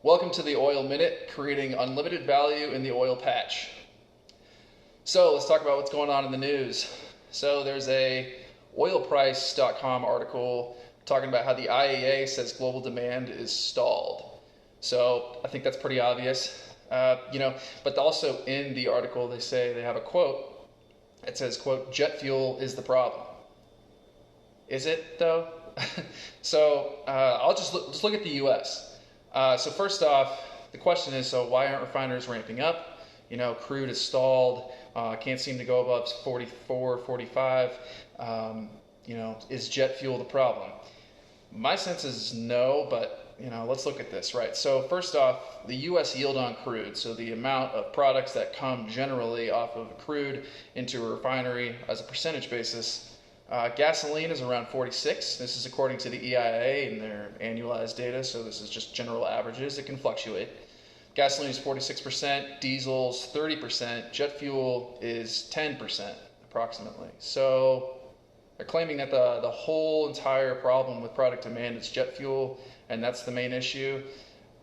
Welcome to the Oil Minute, creating unlimited value in the oil patch. So let's talk about what's going on in the news. So there's a oilprice.com article talking about how the IEA says global demand is stalled. So I think that's pretty obvious. But also in the article they say they have a quote. It says, quote, "Jet fuel is the problem." Is it though? Let's look at the U.S. So first off, the question is, so why aren't refiners ramping up? Crude is stalled, can't seem to go above 44, 45. Is jet fuel the problem? My sense is no, but let's look at this, right? So first off, the U.S. yield on crude, so the amount of products that come generally off of crude into a refinery as a percentage basis. Gasoline is around 46. This is according to the EIA and their annualized data, so this is just general averages. It can fluctuate. Gasoline is 46%, diesel's 30%, jet fuel is 10% approximately. So they're claiming that the whole entire problem with product demand is jet fuel, and that's the main issue.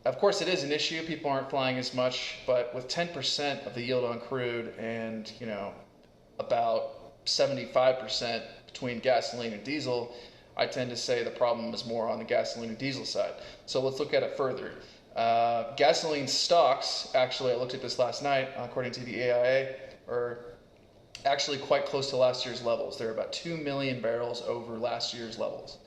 Of course, it is an issue. People aren't flying as much, but with 10% of the yield on crude and, about 75% between gasoline and diesel, I tend to say the problem is more on the gasoline and diesel side. So let's look at it further. Gasoline stocks, actually, I looked at this last night, according to the AIA, are actually quite close to last year's levels. They're about 2 million barrels over last year's levels.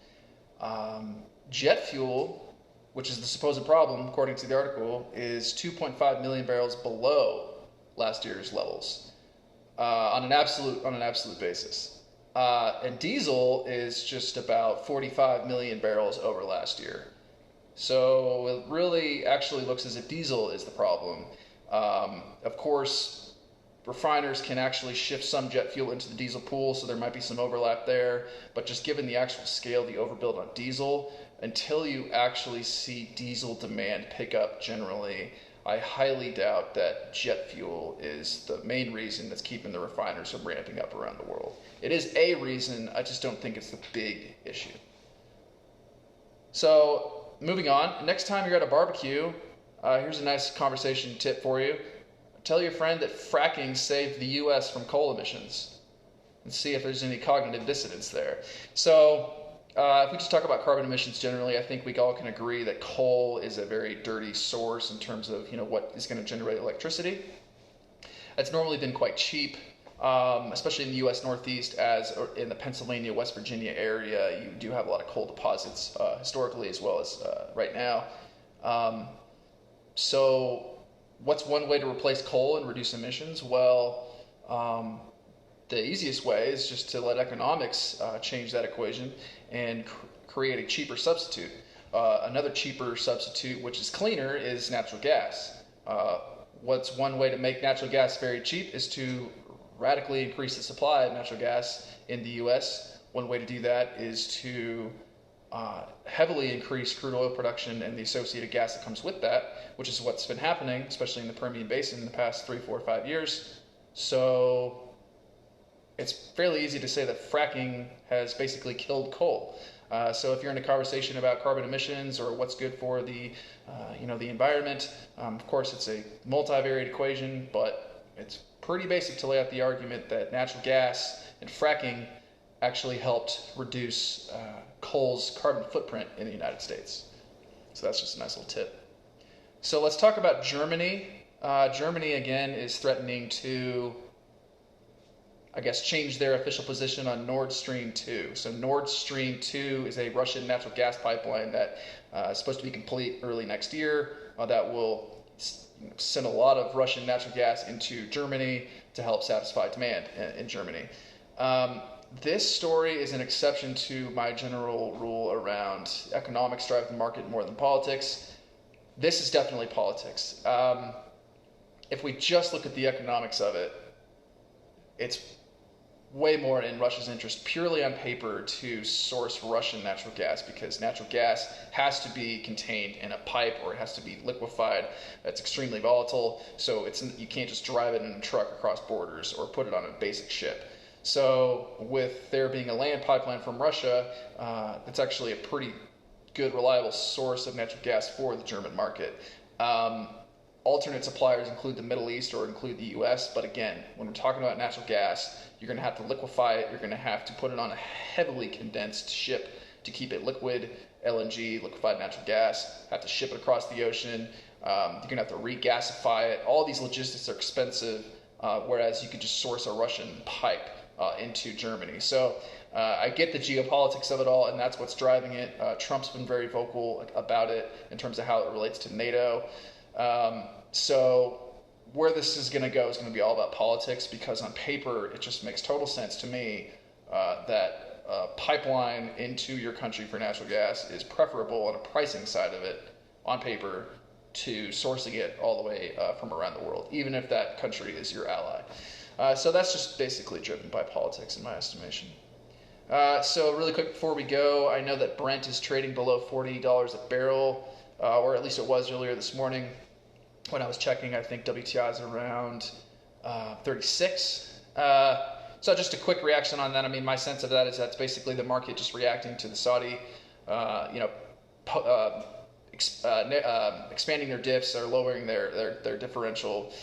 Jet fuel, which is the supposed problem, according to the article, is 2.5 million barrels below last year's levels on an absolute basis. And diesel is just about 45 million barrels over last year. So it really actually looks as if diesel is the problem. Of course, refiners can actually shift some jet fuel into the diesel pool, so there might be some overlap there. But just given the actual scale, the overbuild on diesel, until you actually see diesel demand pick up generally, I highly doubt that jet fuel is the main reason that's keeping the refiners from ramping up around the world. It is a reason, I just don't think it's the big issue. So, moving on, next time you're at a barbecue, here's a nice conversation tip for you. Tell your friend that fracking saved the U.S. from coal emissions, and see if there's any cognitive dissonance there. So, if we just talk about carbon emissions generally, I think we all can agree that coal is a very dirty source in terms of what is going to generate electricity. It's normally been quite cheap, especially in the U.S. Northeast, as in the Pennsylvania, West Virginia area. You do have a lot of coal deposits historically as well as right now. So what's one way to replace coal and reduce emissions? Well, the easiest way is just to let economics change that equation and create a cheaper substitute. Another cheaper substitute, which is cleaner, is natural gas. What's one way to make natural gas very cheap is to radically increase the supply of natural gas in the U.S. One way to do that is to heavily increase crude oil production and the associated gas that comes with that, which is what's been happening, especially in the Permian Basin in the past 3, 4, 5 years. So it's fairly easy to say that fracking has basically killed coal. So if you're in a conversation about carbon emissions or what's good for the environment, of course it's a multivariate equation, but it's pretty basic to lay out the argument that natural gas and fracking actually helped reduce coal's carbon footprint in the United States. So that's just a nice little tip. So let's talk about Germany. Germany, again, is threatening to change their official position on Nord Stream 2. So Nord Stream 2 is a Russian natural gas pipeline that is supposed to be complete early next year. That will send a lot of Russian natural gas into Germany to help satisfy demand in Germany. This story is an exception to my general rule around economics drive the market more than politics. This is definitely politics. If we just look at the economics of it, it's way more in Russia's interest purely on paper to source Russian natural gas, because natural gas has to be contained in a pipe or it has to be liquefied. It's extremely volatile, so you can't just drive it in a truck across borders or put it on a basic ship. So with there being a land pipeline from Russia, it's actually a pretty good, reliable source of natural gas for the German market. Alternate suppliers include the Middle East or include the U.S., but again, when we're talking about natural gas, you're going to have to liquefy it, you're going to have to put it on a heavily condensed ship to keep it liquid, LNG, liquefied natural gas, have to ship it across the ocean, you're going to have to regasify it. All these logistics are expensive, whereas you could just source a Russian pipe into Germany. So I get the geopolitics of it all, and that's what's driving it. Trump's been very vocal about it in terms of how it relates to NATO. So where this is going to go is going to be all about politics, because on paper it just makes total sense to me that pipeline into your country for natural gas is preferable on a pricing side of it on paper to sourcing it all the way from around the world, even if that country is your ally. So that's just basically driven by politics in my estimation. So really quick before we go, I know that Brent is trading below $40 a barrel, or at least it was earlier this morning. When I was checking, I think WTI is around 36. So just a quick reaction on that. I mean, my sense of that is that's basically the market just reacting to the Saudi, expanding their diffs or lowering their differential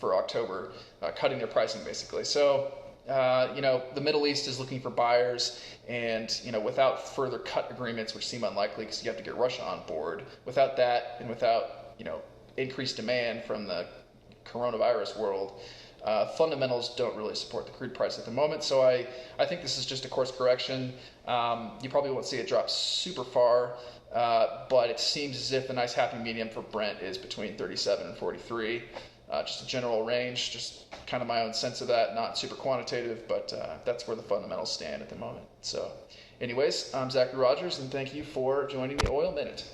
for October, cutting their pricing basically. So, the Middle East is looking for buyers, and, without further cut agreements, which seem unlikely because you have to get Russia on board, without that and without, increased demand from the coronavirus world, fundamentals don't really support the crude price at the moment. So I think this is just a course correction. You probably won't see it drop super far, but it seems as if the nice happy medium for Brent is between 37 and 43. Just a general range, just kind of my own sense of that, not super quantitative, but that's where the fundamentals stand at the moment. So anyways, I'm Zachary Rogers, and thank you for joining the Oil Minute.